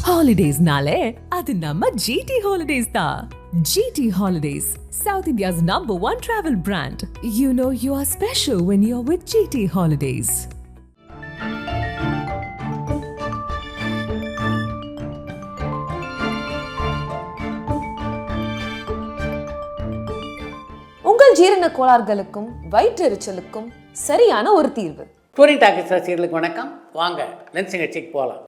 Holidays-nale, adu namma GT Holidays da. GT Holidays, South India's #1 travel brand. You know you are special when you're with GT Holidays. உங்கள் ஜீரண கோளாறுகளுக்கும் வயிற்றெரிச்சலுக்கும் சரியான ஒரு தீர்வு. Touring talkies ரசிகர்களுக்கு வணக்கம். வாங்க லென்ஸ் நிகழ்ச்சிக்கு போகலாம்.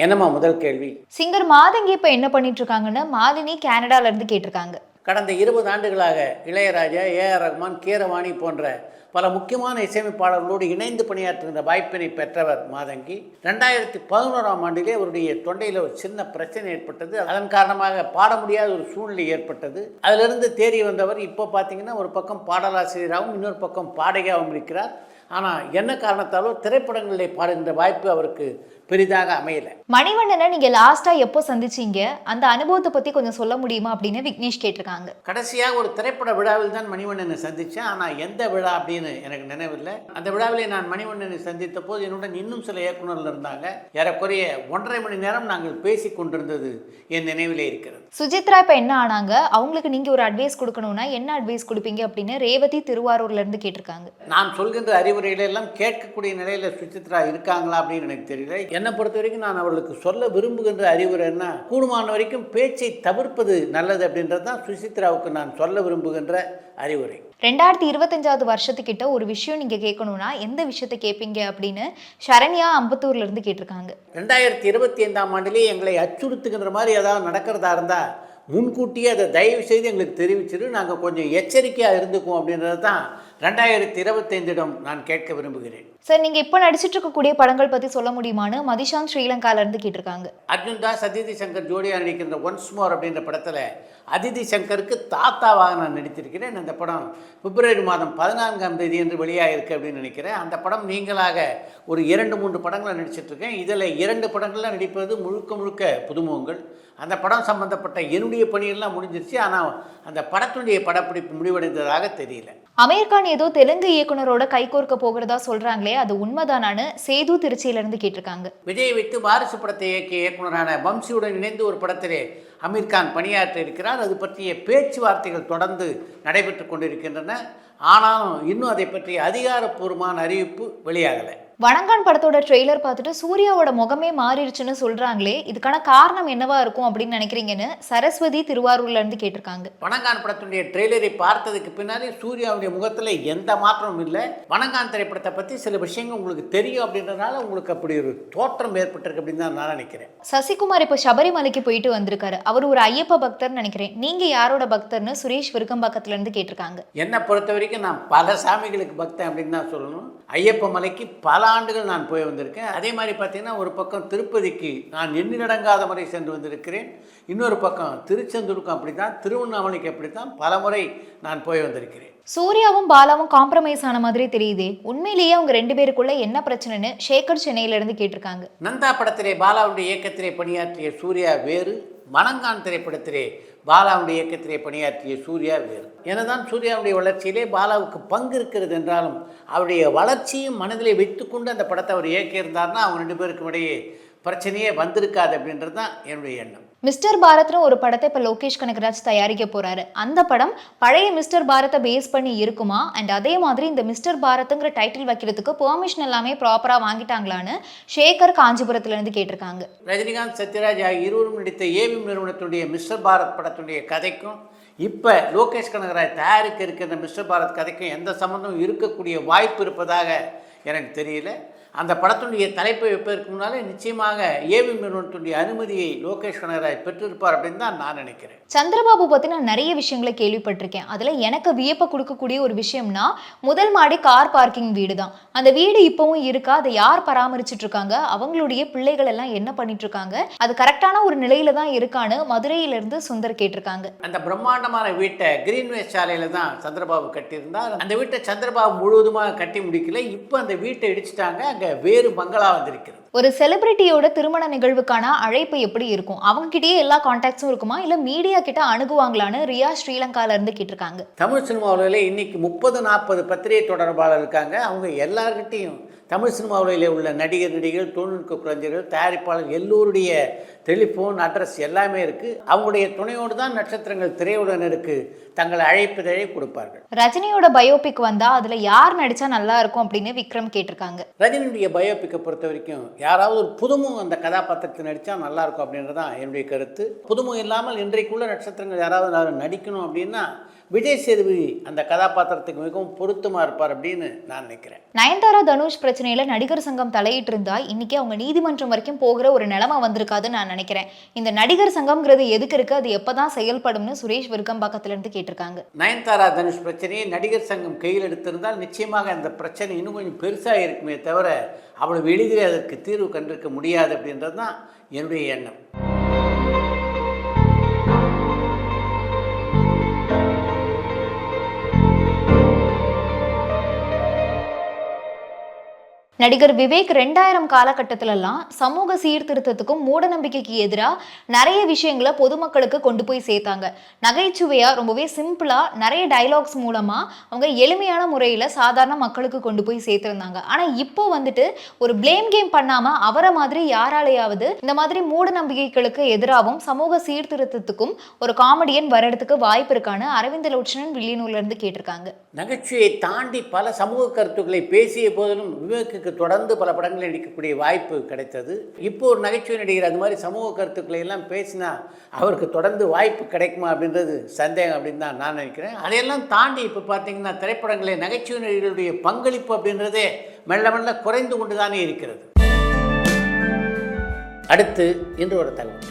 என்னம்மா முதல் கேள்வி? சிங்கர் மாதங்கி இப்போ என்ன பண்ணிட்டு இருக்காங்கன்னு மாலினி கனடால இருந்து கேட்டிருக்காங்க. கடந்த 20 ஆண்டுகளாக இளையராஜா, ஏஆர் ரஹ்மான், கீரவாணி போன்ற பல முக்கியமான இசையமைப்பாளர்களோடு இணைந்து பணியாற்றுகின்ற வாய்ப்பினை பெற்றவர் மாதங்கி. 2011ஆம் ஆண்டிலே அவருடைய தொண்டையில் ஒரு சின்ன பிரச்சனை ஏற்பட்டது. அதன் காரணமாக பாட முடியாத ஒரு சூழ்நிலை ஏற்பட்டது. அதிலிருந்து தேறி வந்தவர் இப்போ பார்த்தீங்கன்னா ஒரு பக்கம் பாடலாசிரியராகவும் இன்னொரு பக்கம் பாடகியாகவும் இருக்கிறார். ஆனால் என்ன காரணத்தாலோ திரைப்படங்களிலே பாடுகின்ற வாய்ப்பு அவருக்கு பெரிதாக அமையல. மணிவண்ணனை நீங்க லாஸ்டா எப்போ சந்திச்சீங்க, அந்த அனுபவத்தை பத்தி கொஞ்சம் சொல்ல முடியுமா அப்படின்னு விக்னேஷ் கேட்டிருக்காங்க. கடைசியாக ஒரு திரைப்பட விழாவில் தான் மணிவண்ணனை சந்தித்தேன். ஆனால் எந்த விழா அப்படின்னு எனக்கு நினைவில்லை. அந்த விழாவிலே நான் மணிவண்ணனை சந்தித்த போது என்னுடன் இன்னும் சில இயக்குநர்கள் இருந்தாங்க. ஏறக்குறைய 1.5 மணி நேரம் நாங்கள் பேசி கொண்டிருந்தது என் நினைவிலே இருக்கிறது. சுஜித்ரா இப்ப என்ன ஆனாங்க, அவங்களுக்கு நீங்க ஒரு அட்வைஸ் கொடுக்கணும்னா என்ன அட்வைஸ் கொடுப்பீங்க அப்படின்னு ரேவதி திருவாரூர்ல இருந்து கேட்டிருக்காங்க. நான் சொல்கின்ற அறிவுரைகளெல்லாம் கேட்கக்கூடிய நிலையில் சுஜித்ரா இருக்காங்களா அப்படின்னு எனக்கு தெரியல. என்னை பொறுத்த வரைக்கும் நான் அவர்களுக்கு சொல்ல விரும்புகின்ற அறிவுரைன்னா, கூடுமான வரைக்கும் பேச்சை தவிர்ப்பது நல்லது அப்படின்றது தான் சுசித்ராவுக்கு நான் சொல்ல விரும்புகின்ற அறிவுரை. 2025 வருஷத்துக்கிட்ட ஒரு விஷயம் நீங்க கேட்கணும்னா எந்த விஷயத்தை கேட்பீங்க அப்படின்னு சரண்யா அம்பத்தூர்ல இருந்து கேட்டிருக்காங்க. 2025ஆம் ஆண்டிலே எங்களை அச்சுறுத்துகின்ற மாதிரி ஏதாவது நடக்கிறதா இருந்தால் முன்கூட்டியே அதை தயவு செய்து எங்களுக்கு தெரிவிச்சிட்டு நாங்கள் கொஞ்சம் எச்சரிக்கையாக இருந்துக்குவோம் அப்படின்றது தான் 2025 நான் கேட்க விரும்புகிறேன். சார், நீங்க இப்போ நடிச்சிட்டு இருக்கக்கூடிய படங்கள் பத்தி சொல்ல முடியுமான்னு மதிஷாந்த் ஸ்ரீலங்கால இருந்து கேட்டிருக்காங்க. அர்ஜுன் தாஸ், அதிதி சங்கர் ஜோடியாக நடிக்கின்ற ஒன்ஸ் மோர் அப்படின்ற படத்தில் அதிதி சங்கருக்கு தாத்தாவாக நான் நடித்திருக்கிறேன். அந்த படம் பிப்ரவரி மாதம் 14ஆம் தேதி என்று வெளியாகிருக்கு அப்படின்னு நினைக்கிறேன். அந்த படம் நீங்களாக ஒரு 2-3 படங்களை நடிச்சிட்ருக்கேன். இதில் 2 படங்கள்லாம் நடிப்பது முழுக்க புதுமுகங்கள். அந்த படம் சம்பந்தப்பட்ட என்னுடைய பணியெல்லாம் முடிஞ்சிருச்சு. ஆனால் அந்த படத்துடைய படப்பிடிப்பு முடிவடைந்ததாக தெரியல. அமீர் கான் ஏதோ தெலுங்கு இயக்குனரோட கைகோர்க்க போகிறதா சொல்றாங்களே, அது உண்மைதானான்னு சேது திருச்சியில இருந்து கேட்டிருக்காங்க. விஜய் வைத்து வாரிசு படத்தை இயக்கிய இயக்குனரான வம்சியுடன் இணைந்து ஒரு படத்திலே அமீர் கான் பணியாற்றி இருக்கிறார். அது பற்றிய பேச்சுவார்த்தைகள் தொடர்ந்து நடைபெற்று கொண்டிருக்கின்றன. ஆனாலும் இன்னும் அதை பற்றிய அதிகாரப்பூர்வமான அறிவிப்பு வெளியாகலை. வணங்கான் படத்தோட ட்ரெய்லர் பார்த்துட்டு சூர்யாவோட முகமே மாறிடுச்சுன்னு சொல்றாங்களே, இதுக்கான காரணம் என்னவா இருக்கும் அப்படின்னு நினைக்கிறீங்கன்னு சரஸ்வதி திருவாரூர்ல இருந்து கேட்டிருக்காங்க. வணங்கான் படத்துடைய ட்ரெய்லரை பார்த்ததுக்கு பின்னாடி சூர்யாவுடைய முகத்தில் எந்த மாற்றமும் இல்லை. வணங்கான் திரைப்படத்தை பற்றி சில விஷயங்கள் உங்களுக்கு தெரியும் அப்படின்றதுனால உங்களுக்கு அப்படி ஒரு தோற்றம் ஏற்பட்டிருக்கு அப்படின்னு தான் நான் நினைக்கிறேன். சசிகுமார் இப்போ சபரிமலைக்கு போயிட்டு வந்திருக்காரு. அவர் ஒரு ஐயப்ப பக்தர்னு நினைக்கிறேன். நீங்க யாரோட பக்தர்னு சுரேஷ் விருக்கம்பாக்கத்துல இருந்து கேட்டிருக்காங்க. என்னை பொறுத்த வரைக்கும் நான் பல சாமிகளுக்கு பக்தன் அப்படின்னு தான் சொல்லணும். ஐயப்ப மலைக்கு பல ஆண்டுகள் நான் போய் வந்திருக்கேன். அதே மாதிரி பார்த்தீங்கன்னா ஒரு பக்கம் திருப்பதிக்கு நான் எண்ணிலடங்காத முறை சென்று வந்திருக்கிறேன். இன்னொரு பக்கம் திருச்செந்தூருக்கும் அப்படி தான், திருவண்ணாமலைக்கு அப்படி தான் பல முறை நான் போய் வந்திருக்கிறேன். சூர்யாவும் பாலாவும் காம்ப்ரமைஸ் ஆன மாதிரி தெரியுதே, உண்மையிலேயே அவங்க 2 பேருக்குள்ள என்ன பிரச்சனைன்னு சேகர் சென்னையில இருந்து கேட்டிருக்காங்க. நந்தா படத்திலே பாலாவுடைய இயக்கத்திலே பணியாற்றிய சூர்யா வேறு, வணங்கான் திரைப்படத்திலே பாலாவுடைய இயக்கத்திலே பணியாற்றிய சூர்யா வேறு. எனதான் சூர்யாவுடைய வளர்ச்சியிலே பாலாவுக்கு பங்கு இருக்கிறது என்றாலும் அவருடைய வளர்ச்சியும் மனதிலே வைத்துக்கொண்டு அந்த படத்தை அவர் இயக்கியிருந்தார்னா அவங்க 2 பேருக்கும் இடையே பிரச்சனையே வந்திருக்காது அப்படின்றது தான் என்னுடைய எண்ணம். மிஸ்டர் பாரத்னு ஒரு படத்தை இப்போ லோகேஷ் கனகராஜ் தயாரிக்க போறாரு. அந்த படம் பழைய மிஸ்டர் பாரத்தை பேஸ் பண்ணி இருக்குமா, அண்ட் அதே மாதிரி இந்த மிஸ்டர் பாரத்ங்கிற டைட்டில் வைக்கிறதுக்கு பெர்மிஷன் எல்லாமே ப்ராப்பரா வாங்கிட்டாங்களான்னு சேகர் காஞ்சிபுரத்துல இருந்து கேட்டிருக்காங்க. ரஜினிகாந்த், சத்யராஜ் ஆகிய இருவரும் நடித்த ஏவிஎம் நிறுவனத்துடைய மிஸ்டர் பாரத் படத்துடைய கதைக்கும் இப்போ லோகேஷ் கனகராஜ் தயாரிக்க இருக்கிற மிஸ்டர் பாரத் கதைக்கும் எந்த சம்பந்தமும் இருக்கக்கூடிய வாய்ப்பு இருப்பதாக எனக்கு தெரியல. அந்த படத்துடைய தலைப்பை வைப்பதற்கு முன்னாலே நிச்சயமாக ஏவிஎம் நிறுவனத்துடைய அனுமதியை லோகேஷ் கனகராஜ் பெற்றிருப்பார் அப்படின்னு தான் நான் நினைக்கிறேன். சந்திரபாபு பத்தி நான் நிறைய விஷயங்களை கேள்விப்பட்டிருக்கேன். அதுல எனக்கு வியப்பை கொடுக்கக்கூடிய ஒரு விஷயம்னா முதல் மாடி கார் பார்க்கிங் வீடு தான். அந்த வீடு இப்பவும் இருக்கா, அதை யார் பராமரிச்சுட்டு இருக்காங்க, அவங்களுடைய பிள்ளைகள் எல்லாம் என்ன பண்ணிட்டு இருக்காங்க, அது கரெக்டான ஒரு நிலையில தான் இருக்கான்னு மதுரையிலிருந்து சுந்தர் கேட்டிருக்காங்க. அந்த பிரம்மாண்டமான வீட்டை கிரீன்வே சாலையில தான் சந்திரபாபு கட்டியிருந்தார். அந்த வீட்டை சந்திரபாபு முழுவதுமாக கட்டி முடிக்கல. இப்போ அந்த வீட்டை இடிச்சிட்டாங்க. அங்கே பார்க்க வேறு பங்களா வந்திருக்கிறது. ஒரு செலிபிரிட்டியோட திருமண நிகழ்வுக்கான அழைப்பு எப்படி இருக்கும்? அவங்க கிட்டயே எல்லா கான்டாக்ட்ஸும் இருக்குமா, இல்ல மீடியா கிட்ட அணுகுவாங்களான்னு ரியா ஸ்ரீலங்கால இருந்து கேட்டிருக்காங்க. தமிழ் சினிமாவில் இன்னைக்கு 30-40 பத்திரிகை தொடர்பாளர் இருக்காங்க. அவங்க எல்லார்கிட்டையும் தமிழ் சினிமாவில் உள்ள நடிகர்கள், தொழில்நுட்ப கலைஞர்கள், தயாரிப்பாளர் எல்லோருடைய டெலிஃபோன் அட்ரஸ் எல்லாமே இருக்குது. அவங்களுடைய துணையோடு தான் நட்சத்திரங்கள் திரையுடனருக்கு தங்களை அழைப்பதை கொடுப்பார்கள். ரஜினியோட பயோபிக் வந்தா அதுல யார் நடிச்சா நல்லா இருக்கும் அப்படின்னு விக்ரம் கேட்டிருக்காங்க. ரஜினியுடைய பயோபிக்கை பொறுத்த வரைக்கும் யாராவது ஒரு புதுமுகம் அந்த கதாபாத்திரத்தை நடித்தா நல்லாயிருக்கும் அப்படின்றதான் என்னுடைய கருத்து. புதுமுகம் இல்லாமல் இன்றைக்குள்ள நட்சத்திரங்கள் யாராவது நடிக்கணும் அப்படின்னா விஜய் சேதுபதி அந்த கதாபாத்திரத்துக்கு மிகவும் பொருத்தமாக இருப்பார் அப்படின்னு நான் நினைக்கிறேன். நயன்தாரா தனுஷ் பிரச்சனையில நடிகர் சங்கம் தலையிட்டு இருந்தா இன்னைக்கு அவங்க நீதிமன்றம் வரைக்கும் போகிற ஒரு நிலைமை வந்திருக்காதுன்னு நான் நினைக்கிறேன். இந்த நடிகர் சங்கம்ங்கிறது எதுக்கு இருக்கு, அது எப்பதான் செயல்படும்னு சுரேஷ் விருக்கம்பாக்கத்துல இருந்து கேட்டிருக்காங்க. நயன்தாரா தனுஷ் பிரச்சனையை நடிகர் சங்கம் கையில் எடுத்திருந்தால் நிச்சயமாக அந்த பிரச்சனை இன்னும் கொஞ்சம் பெருசாக இருக்குமே தவிர அவ்வளவு எளிதில் அதற்கு தீர்வு கண்டிருக்க முடியாது அப்படின்றது தான் என்னுடைய எண்ணம். நடிகர் விவேக் 2000 காலகட்டத்திலலாம் சமூக சீர்திருத்தத்துக்கும் மூட நம்பிக்கைக்கு எதிராக நிறைய விஷயங்களை பொதுமக்களுக்கு கொண்டு போய் சேர்த்தாங்க. நகைச்சுவையா ரொம்பவே சிம்பிளா நிறைய டைலாக்ஸ் மூலமா அவங்க எளிமையான முறையில சாதாரண மக்களுக்கு கொண்டு போய் சேர்த்திருந்தாங்க. ஆனா இப்போ வந்துட்டு ஒரு பிளேம் கேம் பண்ணாம அவரை மாதிரி யாராலையாவது இந்த மாதிரி மூட நம்பிக்கைகளுக்கு எதிராகவும் சமூக சீர்திருத்தத்துக்கும் ஒரு காமெடியன் வரதுக்கு வாய்ப்பு இருக்கான்னு அரவிந்த் லோச்சனன் வில்லியனூர்ல இருந்து கேட்டிருக்காங்க. நகைச்சுவையை தாண்டி பல சமூக கருத்துக்களை பேசிய போதிலும் விவேக்கு தொடர்ந்து பல படங்களில் நடிக்கக்கூடிய வாய்ப்பு கிடைத்தது. இப்போ ஒரு நகைச்சுவை நடிகர் அது மாதிரி சமூக கருத்துக்களை எல்லாம் பேசினா அவருக்கு தொடர்ந்து வாய்ப்பு கிடைக்குமா அப்படின்றது சந்தேகம் அப்படின்னு தான் நான் நினைக்கிறேன். அதையெல்லாம் தாண்டி இப்போ பார்த்தீங்கன்னா திரைப்படங்களில் நகைச்சுவை நடிகர்களுடைய பங்களிப்பு அப்படின்றதே மெல்ல மெல்ல குறைந்து கொண்டு தானே இருக்கிறது. அடுத்து இன்று ஒரு தகவல்.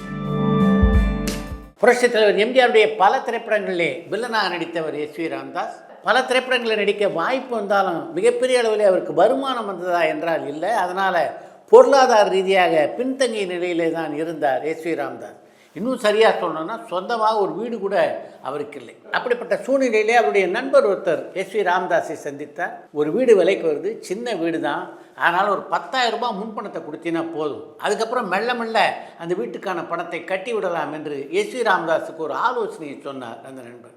புரட்சித் தலைவர் எம்ஜிஆருடைய பல திரைப்படங்களிலே வில்லனாக நடித்தவர் எஸ்.வி. ராமதாஸ். பல திரைப்படங்களில் நடிக்க வாய்ப்பு வந்தாலும் மிகப்பெரிய அளவில் அவருக்கு வருமானம் வந்ததா என்றால் இல்லை. அதனால் பொருளாதார ரீதியாக பின்தங்கிய நிலையிலே தான் இருந்தார் எஸ்.வி. ராமதாஸ். இன்னும் சரியாக சொல்லணும்னா சொந்தமாக ஒரு வீடு கூட அவருக்கு இல்லை. அப்படிப்பட்ட சூழ்நிலையிலே அவருடைய நண்பர் ஒருத்தர் எஸ்.வி. ராமதாஸை சந்தித்தார். ஒரு வீடு விலைக்கு வருது, சின்ன வீடு தான், அதனால் ஒரு 10,000 ரூபாய் முன்பணத்தை கொடுத்தீங்கன்னா போதும், அதுக்கப்புறம் மெல்ல மெல்ல அந்த வீட்டுக்கான பணத்தை கட்டி விடலாம் என்று எஸ்.வி. ராமதாஸுக்கு ஒரு ஆலோசனையை சொன்னார் அந்த நண்பர்.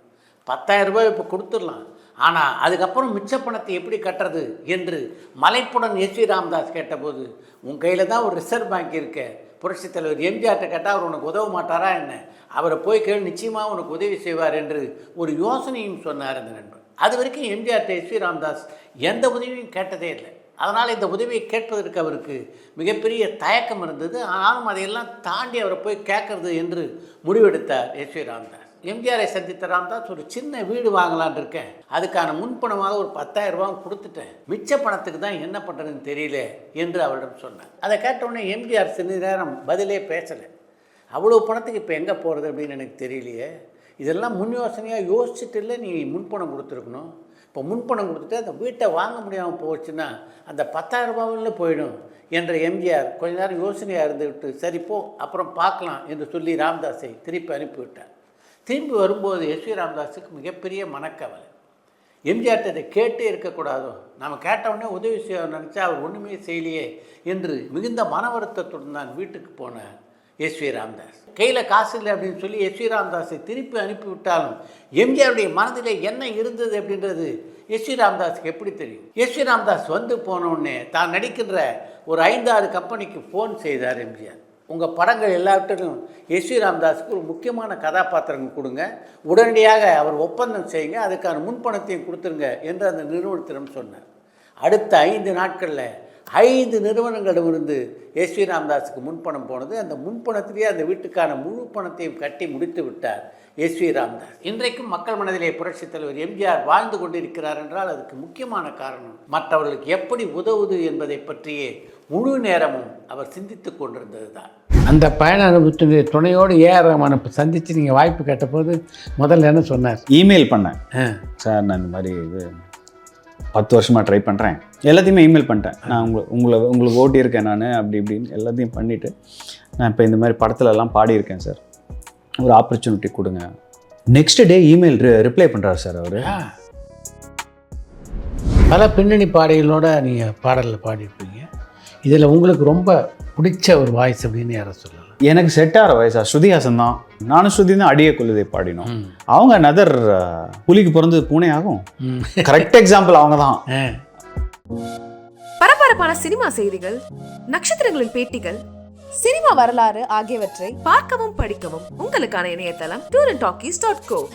10,000 ரூபாய் இப்போ கொடுத்துடலாம், ஆனால் அதுக்கப்புறம் மிச்ச பணத்தை எப்படி கட்டுறது என்று மலைப்புடன் எஸ்.வி. ராமதாஸ் கேட்டபோது, உன் கையில் தான் ஒரு ரிசர்வ் பேங்க் இருக்க, புரட்சித் தலைவர் எம்ஜிஆர்கிட்ட கேட்டால் அவர் உனக்கு உதவ மாட்டாரா என்ன, அவரை போய் கேள்வி நிச்சயமாக உனக்கு உதவி செய்வார் என்று ஒரு யோசனையும் சொன்னார் அந்த நண்பர். அது வரைக்கும் எம்ஜிஆர்கிட்ட எஸ்.வி. ராமதாஸ் எந்த உதவியும் கேட்டதே இல்லை. அதனால் இந்த உதவியை கேட்பதற்கு அவருக்கு மிகப்பெரிய தயக்கம் இருந்தது. ஆனாலும் அதையெல்லாம் தாண்டி அவரை போய் கேட்கறது என்று முடிவெடுத்தார் எஸ்.வி. ராமதாஸ். எம்ஜிஆரை சந்தித்த ராமதாஸ் ஒரு சின்ன வீடு வாங்கலான் இருக்கேன், அதுக்கான முன்பணமாக ஒரு 10,000 ரூபாய் கொடுத்துட்டேன், மிச்ச பணத்துக்கு தான் என்ன பண்ணுறதுன்னு தெரியல என்று அவரிடம் சொன்னார். அதை கேட்டவுடனே எம்ஜிஆர் சிறிது நேரம் பதிலே பேசலை. அவ்வளோ பணத்துக்கு இப்போ எங்கே போகிறது அப்படின்னு எனக்கு தெரியலையே, இதெல்லாம் முன் யோசனையாக யோசிச்சுட்டு இல்லை, நீ முன்பணம் கொடுத்துருக்கணும், இப்போ முன்பணம் கொடுத்துட்டு அந்த வீட்டை வாங்க முடியாமல் போச்சுன்னா அந்த 10,000 ரூபாயில் போயிடும் என்ற எம்ஜிஆர் கொஞ்ச நேரம் யோசனையாக இருந்துவிட்டு சரி போ அப்புறம் பார்க்கலாம் என்று சொல்லி ராமதாஸை திருப்பி அனுப்பிவிட்டார். திரும்பி வரும்போது எஸ்.வி. ராமதாஸுக்கு மிகப்பெரிய மனக்கவலை. எம்ஜிஆர்கிட்ட இதை கேட்டே இருக்கக்கூடாதோ, நம்ம கேட்டவுடனே உதவி செய்ய நினச்சா அவர் ஒன்றுமே செய்யலையே என்று மிகுந்த மன வருத்தத்துடன் தான் வீட்டுக்கு போனார் எஸ்.வி. ராமதாஸ். கையில் காசு இல்லை அப்படின்னு சொல்லி எஸ்.வி. ராமதாஸை திருப்பி அனுப்பிவிட்டாலும் எம்ஜிஆருடைய மனதிலே என்ன இருந்தது அப்படின்றது எஸ்.வி. ராமதாஸுக்கு எப்படி தெரியும்? எஸ்.வி. ராமதாஸ் வந்து போனவுடனே தான் நடிக்கின்ற ஒரு 5-6 கம்பெனிக்கு ஃபோன் செய்தார் எம்ஜிஆர். உங்கள் படங்கள் எல்லாவற்றிலும் எஸ்.வி. ராமதாஸுக்கு ஒரு முக்கியமான கதாபாத்திரங்கள் கொடுங்க, உடனடியாக அவர் ஒப்பந்தம் செய்யுங்க, அதுக்கான முன்பணத்தையும் கொடுத்துருங்க என்று அந்த நிறுவனத்திடம் சொன்னார். அடுத்த 5 நாட்களில் 5 நிறுவனங்களிடமிருந்து எஸ்.வி. ராமதாஸுக்கு முன்பணம் போனது. அந்த முன்பணத்திலேயே அந்த வீட்டுக்கான முழு பணத்தையும் கட்டி முடித்து விட்டார் எஸ்.வி. ராமதாஸ். இன்றைக்கும் மக்கள் மனதிலே புரட்சித் தலைவர் எம்ஜிஆர் வாழ்ந்து கொண்டிருக்கிறார் என்றால் அதுக்கு முக்கியமான காரணம் மற்றவர்களுக்கு எப்படி உதவுவது என்பதை பற்றியே முழு நேரமும் அவர் சிந்தித்து கொண்டிருந்தது தான். அந்த பயண அனுபவத்தினுடைய துணையோடு ஏஆர் ரஹ்மானை சந்தித்து நீங்கள் வாய்ப்பு கேட்டபோது முதல்ல என்ன சொன்னார்? இமெயில் பண்ணேன் சார், நான் இந்த மாதிரி இது 10 வருஷமாக ட்ரை பண்ணுறேன், எல்லாத்தையுமே இமெயில் பண்ணிட்டேன், நான் உங்களுக்கு ஓட்டியிருக்கேன் நான் அப்படி இப்படின்னு எல்லாத்தையும் பண்ணிவிட்டு நான் இப்போ இந்த மாதிரி படத்துலலாம் பாடியிருக்கேன் சார், ஒரு ஆப்பர்ச்சுனிட்டி கொடுங்க. நெக்ஸ்ட் டே இமெயில் ரிப்ளை பண்ணுறாரு சார் அவர். பல பின்னணி பாடல்களோடு நீங்கள் பாடலில் பாடியிருப்பீங்க, இதில் உங்களுக்கு ரொம்ப பிடிச்ச ஒரு வாய்ஸ் அப்படின்னு யாரை சொல்லலாம்? எனக்கு செட் ஆகிற வயசா ஸ்ருதிஹாசன் தான். நானும் ஸ்ருதி தான் அடியே கொள்ளுதை பாடினோம். அவங்க நதர் புலிக்கு பிறந்தது பூனை ஆகும். கரெக்ட் எக்ஸாம்பிள் அவங்க தான். பரபரப்பான சினிமா செய்திகள், நட்சத்திரங்களின் பேட்டிகள், சினிமா வரலாறு ஆகியவற்றை பார்க்கவும் படிக்கவும் உங்களுக்கான இணையதளம் tourantalkies.co.